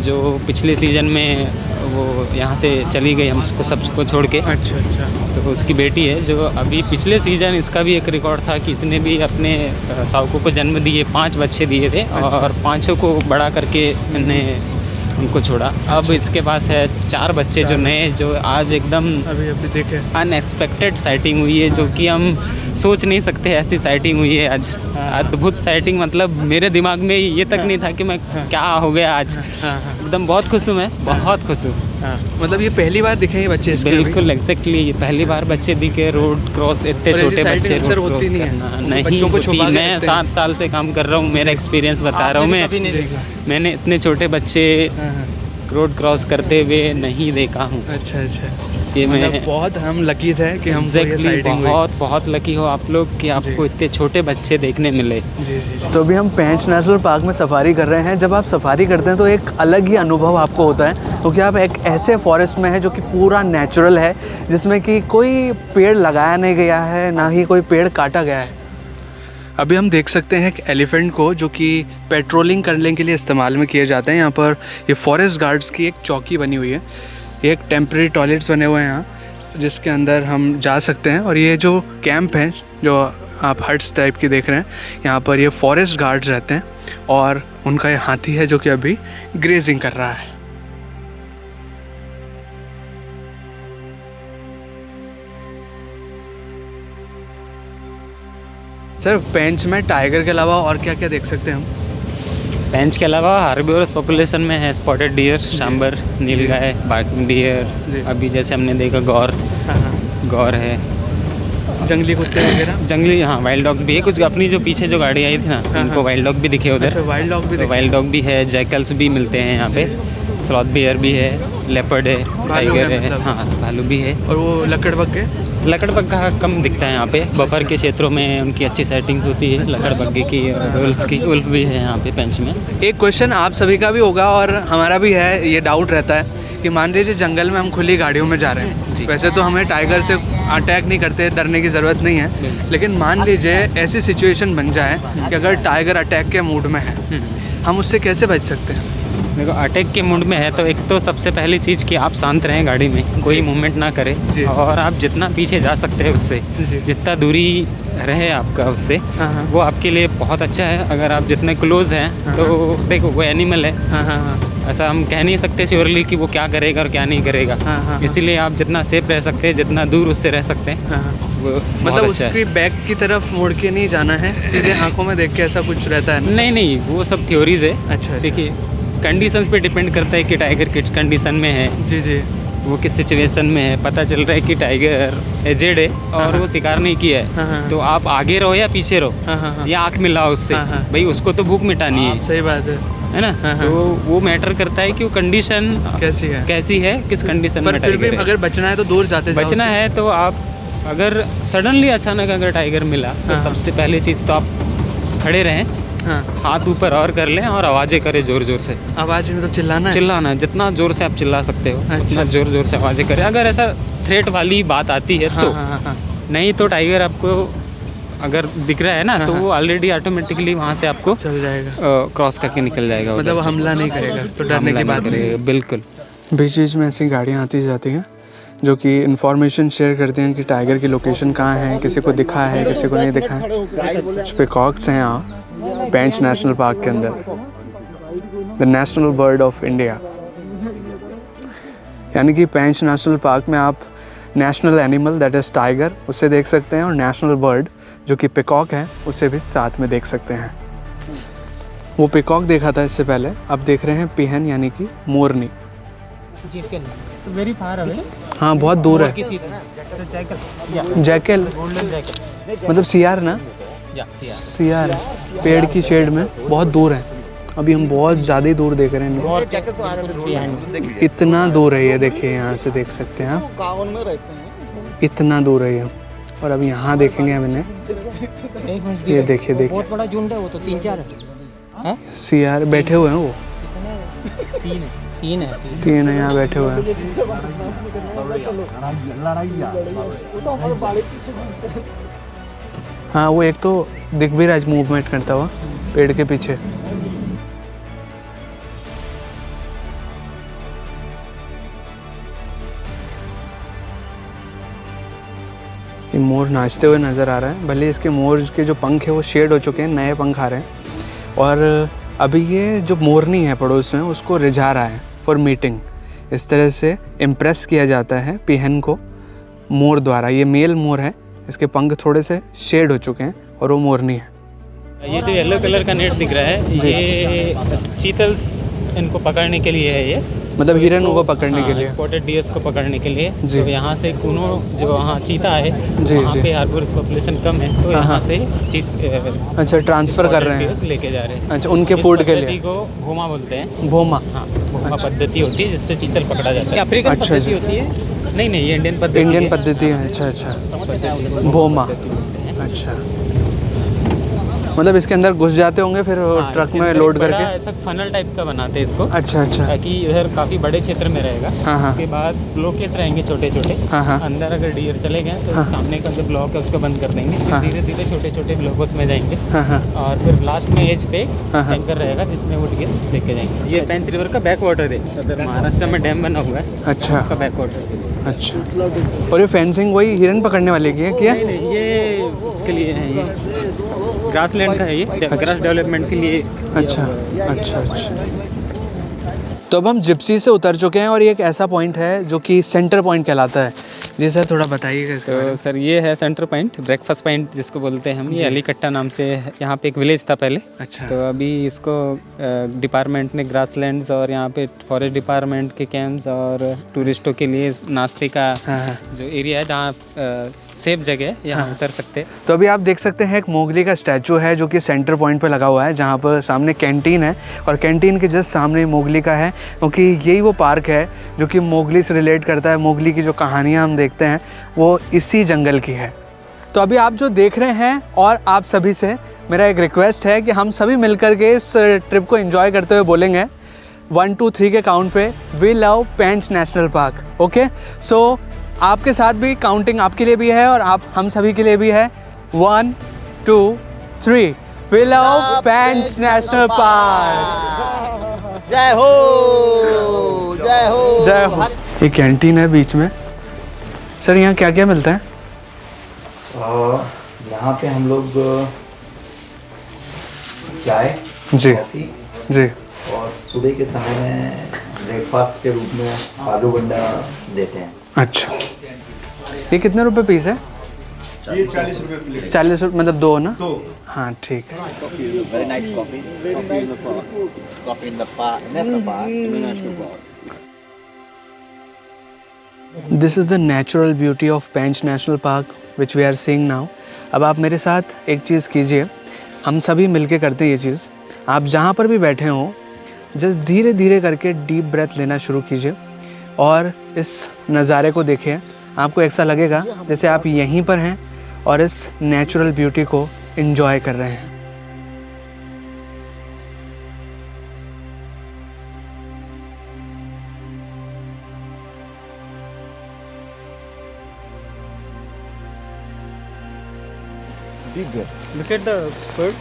जो पिछले सीज़न में वो यहाँ से चली गई हम उसको सबको छोड़ के। अच्छा। तो उसकी बेटी है, जो अभी पिछले सीज़न इसका भी एक रिकॉर्ड था कि इसने भी अपने साउकों को जन्म दिए, 5 बच्चे दिए थे और 5 को बड़ा करके मैंने उनको छोड़ा। अब इसके पास है 4 बच्चे जो नए, जो आज एकदम अभी देखे अनएक्सपेक्टेड साइटिंग हुई है, जो कि हम सोच नहीं सकते ऐसी साइटिंग हुई है आज। अद्भुत साइटिंग, मतलब मेरे दिमाग में ये तक नहीं था कि मैं क्या हो गया आज। एकदम बहुत खुश हूँ मैं, बहुत खुश हूँ। मतलब ये पहली बार दिखे ये बच्चे? बिल्कुल एग्जैक्टली, पहली बार बच्चे दिखे रोड क्रॉस, इतने छोटे बच्चे रोड क्रॉस करना नहीं होती। मैं 7 साल से काम कर रहा हूँ, मेरा एक्सपीरियंस बता रहा हूँ मैं। मैंने इतने छोटे बच्चे रोड क्रॉस करते हुए नहीं देखा हूँ। अच्छा। ये मतलब मैं बहुत हम लकी थे कि हम बहुत लकी हो आप लोग कि आपको इतने छोटे बच्चे देखने मिले। जी। तो अभी हम पेंच नेशनल पार्क में सफारी कर रहे हैं। जब आप सफारी करते हैं तो एक अलग ही अनुभव आपको होता है, तो कि आप एक ऐसे फॉरेस्ट में हैं जो कि पूरा नेचुरल है, जिसमें कि कोई पेड़ लगाया नहीं गया है, ना ही कोई पेड़ काटा गया है। अभी हम देख सकते हैं एक एलिफेंट को, जो कि पेट्रोलिंग करने के लिए इस्तेमाल में किए जाते हैं। यहाँ पर ये फॉरेस्ट गार्ड्स की एक चौकी बनी हुई है, एक टेम्प्रेरी टॉयलेट्स बने हुए हैं यहाँ, जिसके अंदर हम जा सकते हैं। और ये जो कैंप है, जो आप हट्स टाइप की देख रहे हैं, यहाँ पर ये फॉरेस्ट गार्ड्स रहते हैं और उनका ये हाथी है जो कि अभी ग्रेजिंग कर रहा है। सर पेंच में टाइगर के अलावा और क्या क्या देख सकते हैं हम? पेंच के अलावा हार्बिवरस पॉपुलेशन में है स्पॉटेड डियर, सांबर, नीलगाय, बार्किंग डियर, अभी जैसे हमने देखा गौर है, जंगली कुत्ते वगैरह, जंगली हाँ वाइल्ड डॉग भी है। कुछ अपनी जो पीछे जो गाड़ी आई थी ना, उनको वाइल्ड डॉग भी दिखे उधर। वाइल्ड डॉग भी है, जैकल्स भी मिलते हैं यहाँ पे, स्लॉथ बियर भी है, लेपर्ड है, टाइगर है, हाँ भालू भी है। और वो लकड़बग्गा कम दिखता है यहाँ पे, बफर के क्षेत्रों में उनकी अच्छी सेटिंग्स होती है लकड़बग्गे की। उल्फ भी है यहाँ पे पेंच में। एक क्वेश्चन आप सभी का भी होगा और हमारा भी है, ये डाउट रहता है कि मान लीजिए जंगल में हम खुली गाड़ियों में जा रहे हैं, वैसे तो हमें टाइगर से अटैक नहीं करते, डरने की ज़रूरत नहीं है, लेकिन मान लीजिए ऐसी सिचुएशन बन जाए कि अगर टाइगर अटैक के मूड में है, हम उससे कैसे बच सकते हैं? देखो अटैक के मूड में है तो एक तो सबसे पहली चीज़ कि आप शांत रहें, गाड़ी में कोई मूवमेंट ना करें, और आप जितना पीछे जा सकते हैं उससे, जितना दूरी रहे आपका उससे, वो आपके लिए बहुत अच्छा है। अगर आप जितने क्लोज हैं तो देखो वो एनिमल है, ऐसा हम कह नहीं सकते श्योरली कि वो क्या करेगा और क्या नहीं करेगा, इसीलिए आप जितना सेफ रह सकते हैं, जितना दूर उससे रह सकते हैं, वो मतलब उसकी बैक की तरफ मुड़ के नहीं जाना है, सीधे आंखों में देख के, ऐसा कुछ रहता है? नहीं, वो सब थ्योरीज है। अच्छा। देखिए कंडीशंस पे डिपेंड करता है कि टाइगर किस कंडीशन में है, जी, वो किस सिचुएशन में है। पता चल रहा है कि टाइगर एजेड है और वो शिकार नहीं किया है, तो आप आगे रहो या पीछे रहो, या आँख मिलाओ उससे, भाई उसको तो भूख मिटानी है। सही बात है ना? तो वो मैटर करता है कि वो कंडीशन कैसी है, किस कंडीशन में फिर भी अगर बचना है तो दूर बचना है तो आप अगर सडनली अचानक अगर टाइगर मिला तो सबसे पहली चीज़ तो आप खड़े रहें, हाथ ऊपर और कर लें और आवाज़ें करें जोर जोर से। आवाज़ मतलब चिल्लाना है, जितना जोर से आप चिल्ला सकते हो उतना जोर जोर से आवाज़ें करें। अगर ऐसा थ्रेट वाली बात आती है तो नहीं तो टाइगर आपको अगर दिख रहा है ना तो वो ऑलरेडी ऑटोमेटिकली वहाँ से आपको चल जाएगा, क्रॉस करके निकल जाएगा, मतलब हमला नहीं करेगा, तो डरने की बात नहीं। बिल्कुल। बीच बीच में ऐसी गाड़ियाँ आती जाती हैं जो कि इंफॉर्मेशन शेयर करते हैं कि टाइगर की लोकेशन कहाँ है, किसी को दिखा है, किसी को नहीं दिखा है। कुछ पिकॉक्स हैं यहाँ पेंच नेशनल पार्क के अंदर, the national bird of India. यानी कि पेंच नेशनल पार्क में आप national animal that is tiger उसे देख सकते हैं और नेशनल बर्ड जो कि पिकॉक है उसे भी साथ में देख सकते हैं। वो पिकॉक देखा था इससे पहले, अब देख रहे हैं पीहन यानी कि मोरनी। हाँ बहुत दूर है। जैकल मतलब सियार ना, सियार पेड़ की शेड में बहुत दूर है। अभी हम बहुत ज़्यादा ही दूर देख रहे हैं इनको, इतना दूर है ये, देखिए यहाँ से देख सकते हैं आप, इतना दूर है ये। और अब यहाँ देखेंगे हम इन्हें, ये देखिए देखिए बहुत बड़ा झुंड है वो तो, 3-4 है। सियार बैठे हुए हैं वो, तीन है यहाँ बैठे हुए हैं। हाँ वो एक तो दिख भी रहा है मूवमेंट करता हुआ पेड़ के पीछे। ये मोर नाचते हुए नज़र आ रहा है, भले इसके मोर के जो पंख है वो शेड हो चुके हैं, नए पंख आ रहे हैं। और अभी ये जो मोरनी है पड़ोस में उसको रिझा रहा है फॉर मीटिंग। इस तरह से इम्प्रेस किया जाता है पीहन को मोर द्वारा। ये मेल मोर है, इसके पंख थोड़े से शेड हो चुके हैं और वो मोरनी है। ये जो येलो कलर का नेट दिख रहा है ये चीतल्स इनको पकड़ने के लिए है, ये मतलब हिरन को पकड़ने के लिए, स्पॉटेड डियर्स को पकड़ने के लिए। जी। तो यहाँ से कूनो जो वहाँ चीता है जी, वहाँ जी। पे हार्बर्स पॉपुलेशन कम है तो यहाँ से अच्छा ट्रांसफ़र कर रहे हैं, लेके जा रहे हैं। अच्छा उनके इस फूड के पद्धति लिए को भोमा बोलते हैं। भोमा। हाँ भोमा पद्धति होती है जिससे चीतल पकड़ा जाता है। अफ्रीकन अच्छा, पद्धति अच्छा। होती है। नहीं नहीं, ये इंडियन पद्धति इंडियन है। पद्धति है। अच्छा अच्छा भोमा, अच्छा मतलब इसके अंदर घुस जाते होंगे फिर हाँ, ट्रक इसके में अंदर लोड एक बड़ा करके। ऐसा फनल टाइप का बनाते हैं इसको, अच्छा अच्छा ताकि इधर काफ़ी बड़े क्षेत्र में रहेगा। हाँ, हाँ। उसके बाद ब्लॉकेज रहेंगे छोटे छोटे। हाँ, हाँ। अंदर अगर डियर चले गए तो हाँ। सामने का जो ब्लॉक है उसको बंद कर देंगे, हाँ। फिर धीरे धीरे छोटे छोटे ब्लॉकों में जाएंगे। हाँ हाँ और फिर लास्ट में एज पे हाँ, हाँ। टैंकर रहेगा जिसमें वो डियर्स लेके जाएंगे। ये पेंच रिवर का बैक वाटर है, अगर महाराष्ट्र में डैम बना हुआ है अच्छा उसका बैक वाटर। अच्छा। और ये फेंसिंग वही हिरन पकड़ने वाले की है क्या? नहीं नहीं, ये उसके लिए है, ये ग्रासलैंड का है, ये ग्रास डेवलपमेंट के लिए। अच्छा अच्छा अच्छा। तो अब हम जिप्सी से उतर चुके हैं और ये एक ऐसा पॉइंट है जो कि सेंटर पॉइंट कहलाता है। जी सर थोड़ा बताइएगा इसके बारे तो में। सर ये है सेंटर पॉइंट, ब्रेकफास्ट पॉइंट जिसको बोलते हैं हम। ये अलीकट्टा नाम से यहाँ पे एक विलेज था पहले। अच्छा। तो अभी इसको डिपार्टमेंट ने ग्रासलैंड्स और यहाँ पे फॉरेस्ट डिपार्टमेंट के कैंप्स और टूरिस्टों के लिए नाश्ते का हाँ, हाँ। जो एरिया है जहाँ सेफ जगह है यहाँ उतर सकते हैं। तो अभी आप देख सकते हैं एक मोगली का स्टैचू है जो कि सेंटर पॉइंट पर लगा हुआ है, जहाँ पर सामने कैंटीन है और कैंटीन के जस्ट सामने मोगली का है, क्योंकि यही वो पार्क है जो कि मोगली से रिलेट करता है। मोगली की जो कहानियाँ हम देखते हैं वो इसी जंगल की है। तो अभी आप जो देख रहे हैं और आप सभी से मेरा एक रिक्वेस्ट है कि हम सभी मिलकर के इस ट्रिप को एंजॉय करते हुए बोलेंगे 1 2 3 के काउंट पे, we love Pench national park. Okay, so आपके साथ भी काउंटिंग आपके लिए भी है और आप हम सभी के लिए भी है। 1 2 3 we love Pench national park. जय हो जय हो जय हो। ये कैंटीन है बीच में। सर यहाँ क्या क्या मिलता है? यहाँ पे हम लोग चाय, जी कॉफ़ी जी और सुबह के समय में ब्रेकफास्ट के रूप में आलू बंडा देते हैं। अच्छा, ये कितने रुपए पीस है? ये 40 रुपये प्लेट। 40 रुपये मतलब 2 ना? 2। हाँ ठीक है। Very nice coffee, coffee in the park. This is the natural beauty of Pench national park which we are seeing now. अब आप मेरे साथ एक चीज़ कीजिए, हम सभी मिलके करते हैं ये चीज़। आप जहाँ पर भी बैठे हों जस्ट धीरे धीरे करके डीप ब्रेथ लेना शुरू कीजिए और इस नज़ारे को देखिए। आपको ऐसा लगेगा जैसे आप यहीं पर हैं और इस नेचुरल ब्यूटी को एंजॉय कर रहे हैं। Look at the bird.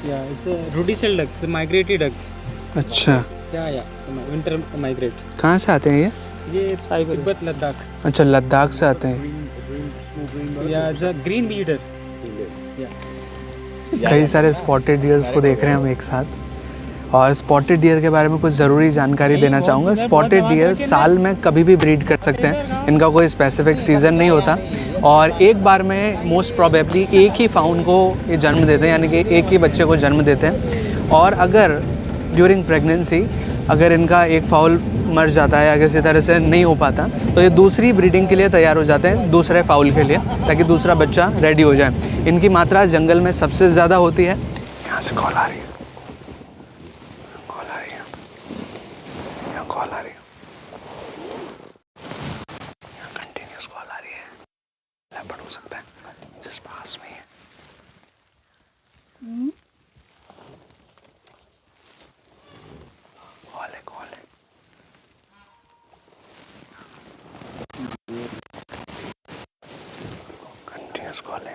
Yeah, it's a ruddy-shelled ducks, migratory ducks. अच्छा, Yeah, it's a winter migrate. कहाँ से आते हैं ये? ये तिब्बत लद्दाख अच्छा, लद्दाख से आते हैं। या ग्रीन बीडर। कई सारे स्पॉटेड डियर्स को देख रहे हैं हम एक साथ, और स्पॉटेड डियर के बारे में कुछ ज़रूरी जानकारी देना चाहूँगा। स्पॉटेड डियर साल में कभी भी ब्रीड कर सकते हैं, इनका कोई स्पेसिफिक सीज़न नहीं होता, और एक बार में मोस्ट प्रोबेबली एक ही फाउन को ये जन्म देते हैं, यानी कि एक ही बच्चे को जन्म देते हैं। और अगर ड्यूरिंग प्रेगनेंसी अगर इनका एक फाउल मर जाता है या किसी तरह से नहीं हो पाता, तो ये दूसरी ब्रीडिंग के लिए तैयार हो जाते हैं, दूसरे फाउल के लिए, ताकि दूसरा बच्चा रेडी हो जाए। इनकी मात्रा जंगल में सबसे ज़्यादा होती है। यहाँ से कॉल आ रही है, कॉल आ रही है, यहाँ कॉल आ रही है, यहाँ कंटिन्यूस कॉल आ रही है। लेपर्ड हो सकता है जिस पास में है। कॉल है। कंटिन्यूस कॉल है।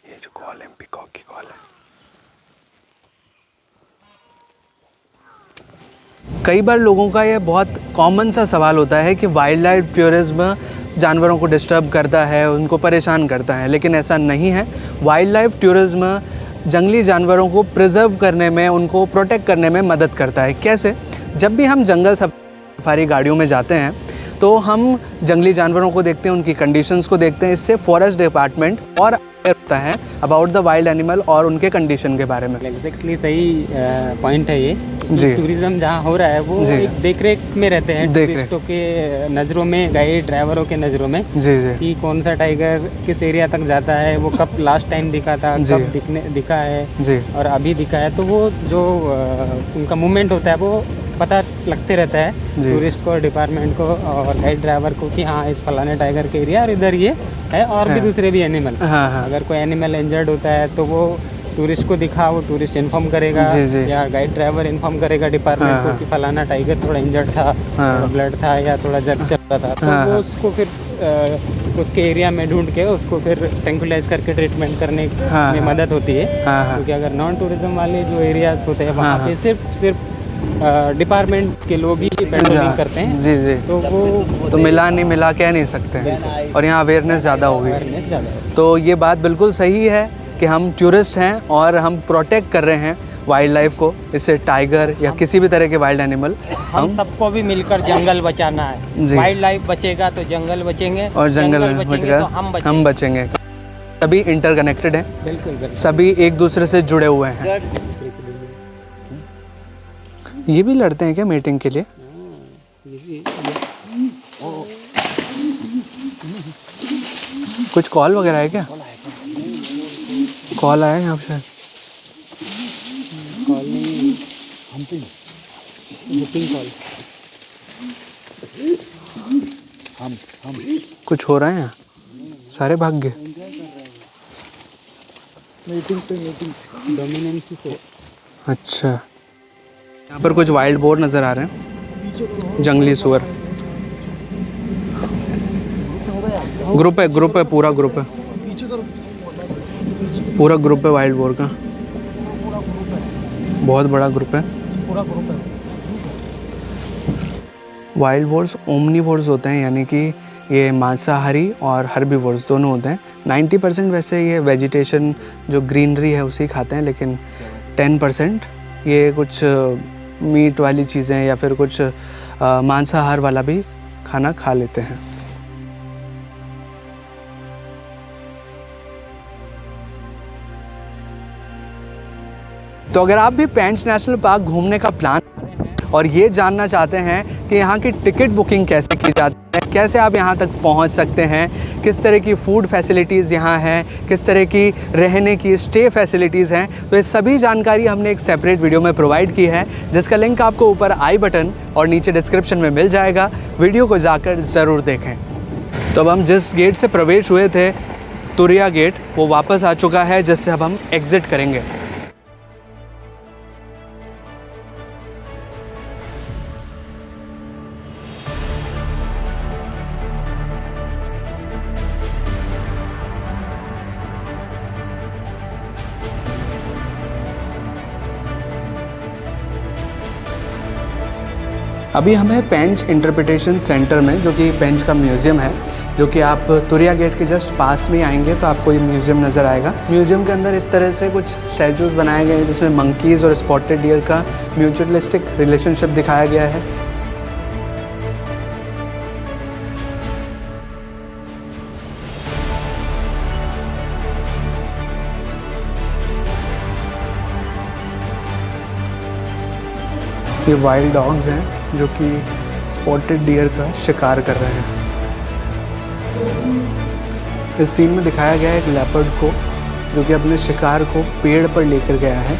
ये जो कॉल है पीकॉक की कॉल है। कई बार लोगों का ये बहुत कॉमन सा सवाल होता है कि वाइल्ड लाइफ टूरिज्म जानवरों को डिस्टर्ब करता है, उनको परेशान करता है, लेकिन ऐसा नहीं है। वाइल्ड लाइफ टूरिज्म जंगली जानवरों को प्रिजर्व करने में, उनको प्रोटेक्ट करने में मदद करता है। कैसे? जब भी हम जंगल सफारी गाड़ियों में जाते हैं तो हम जंगली जानवरों को देखते हैं, उनकी कंडीशंस को देखते हैं। इससे फॉरेस्ट डिपार्टमेंट और अवेयर होता है अबाउट द वाइल्ड एनिमल और उनके कंडीशन के बारे में। एग्जैक्टली सही पॉइंट है ये। जी। टूरिज्म जहाँ हो रहा है वो एक देख रेख में रहते हैं, टूरिस्टों के नज़रों में, गाइड ड्राइवरों के नज़रों में, जी जी, कि कौन सा टाइगर किस एरिया तक जाता है, वो कब लास्ट टाइम दिखा था, कब दिखा है जी, और अभी दिखा है। तो वो जो उनका मूवमेंट होता है वो पता लगते रहता है टूरिस्ट को, डिपार्टमेंट को और गाइड ड्राइवर को कि हाँ इस फलाने टाइगर के एरिया और इधर ये है, और भी दूसरे भी एनिमल। अगर कोई एनिमल इंजर्ड होता है तो वो टूरिस्ट को दिखा, वो टूरिस्ट इन्फॉर्म करेगा, या गाइड ड्राइवर इन्फॉर्म करेगा डिपार्टमेंट को कि फलाना टाइगर थोड़ा इंजर्ड था, थोड़ा ब्लड था या थोड़ा जर्क चल रहा था, तो वो उसको फिर उसके एरिया में ढूंढ के उसको फिर ट्रैंक्विलाइज करके ट्रीटमेंट करने में मदद होती है। क्योंकि अगर नॉन टूरिज्म वाले जो एरियाज होते हैं वहाँ पे सिर्फ डिपार्टमेंट के लोग ही पेट्रोलिंग करते हैं। जी जी, तो वो तो मिला नहीं मिला कह नहीं सकते हैं, और यहाँ अवेयरनेस ज़्यादा होगी। तो ये बात बिल्कुल सही है कि हम टूरिस्ट हैं और हम प्रोटेक्ट कर रहे हैं वाइल्ड लाइफ को। इससे टाइगर या किसी भी तरह के वाइल्ड एनिमल, हम सबको भी मिलकर जंगल बचाना है। वाइल्ड लाइफ बचेगा तो जंगल बचेंगे, और जंगल बचेगा तो हम बचेंगे। सभी इंटरकनेक्टेड हैं, बिल्कुल सभी एक दूसरे से जुड़े हुए हैं। ये भी लड़ते हैं क्या मीटिंग के लिए? कुछ कॉल वगैरह है क्या? कॉल आया यहाँ से? कॉल नहीं, बुकिंग कॉल। कुछ हो रहा है यहाँ? सारे भाग गए। मीटिंग डोमिनेंसी से। अच्छा, यहाँ पर कुछ वाइल्ड बोर नज़र आ रहे हैं, जंगली सुअर। ग्रुप है, पूरा ग्रुप है, पूरा ग्रुप है वाइल्ड बोर का, बहुत बड़ा ग्रुप है। वाइल्ड बोर्स ओमनीवोर्स होते हैं, यानी कि ये मांसाहारी और हर्बीवोर्स दोनों होते हैं। 90% वैसे ये वेजिटेशन जो ग्रीनरी है उसी खाते हैं, लेकिन 10% ये कुछ मीट वाली चीज़ें या फिर कुछ मांसाहार वाला भी खाना खा लेते हैं। तो अगर आप भी पेंच नेशनल पार्क घूमने का प्लान और ये जानना चाहते हैं कि यहाँ की टिकट बुकिंग कैसे की जाती है, कैसे आप यहाँ तक पहुँच सकते हैं, किस तरह की फ़ूड फैसिलिटीज़ यहाँ हैं, किस तरह की रहने की स्टे फैसिलिटीज़ हैं, तो ये सभी जानकारी हमने एक सेपरेट वीडियो में प्रोवाइड की है, जिसका लिंक आपको ऊपर आई बटन और नीचे डिस्क्रिप्शन में मिल जाएगा। वीडियो को जाकर ज़रूर देखें। तो अब हम जिस गेट से प्रवेश हुए थे, तुरिया गेट, वो वापस आ चुका है, जिससे अब हम एग्ज़िट करेंगे। अभी हम हैं पेंच इंटरप्रिटेशन सेंटर में, जो कि पेंच का म्यूज़ियम है, जो कि आप तुरिया गेट के जस्ट पास में आएंगे तो आपको ये म्यूज़ियम नज़र आएगा। म्यूज़ियम के अंदर इस तरह से कुछ स्टैचूज़ बनाए गए हैं जिसमें मंकीज़ और स्पॉटेड डियर का म्यूचुअलिस्टिक रिलेशनशिप दिखाया गया है। ये वाइल्ड डॉग्स हैं जो कि स्पॉटेड डियर का शिकार कर रहे हैं। इस सीन में दिखाया गया है एक लेपर्ड को जो कि अपने शिकार को पेड़ पर लेकर गया है।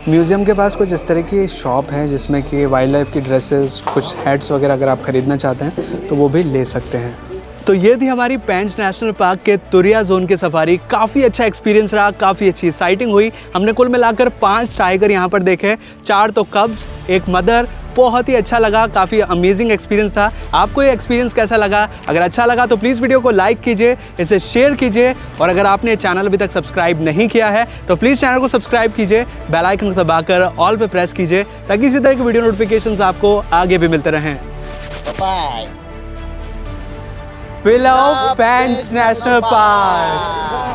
म्यूज़ियम के पास कुछ इस तरह की शॉप है जिसमें कि वाइल्ड लाइफ की ड्रेसेस, कुछ हैट्स वगैरह अगर आप ख़रीदना चाहते हैं तो वो भी ले सकते हैं। तो ये थी हमारी पेंच नेशनल पार्क के तुरिया जोन की सफारी। काफ़ी अच्छा एक्सपीरियंस रहा, काफ़ी अच्छी साइटिंग हुई। हमने कुल मिलाकर 5 टाइगर यहाँ पर देखे, 4 तो कब्स, 1 मदर। बहुत ही अच्छा लगा, काफ़ी अमेजिंग एक्सपीरियंस था। आपको ये एक्सपीरियंस कैसा लगा? अगर अच्छा लगा तो प्लीज़ वीडियो को लाइक कीजिए, इसे शेयर कीजिए, और अगर आपने चैनल अभी तक सब्सक्राइब नहीं किया है तो प्लीज़ चैनल को सब्सक्राइब कीजिए, बेल आइकन को दबाकर ऑल पे प्रेस कीजिए ताकि इसी तरह की वीडियो नोटिफिकेशंस आपको आगे भी मिलते रहें। Bye. We love Pench National Park.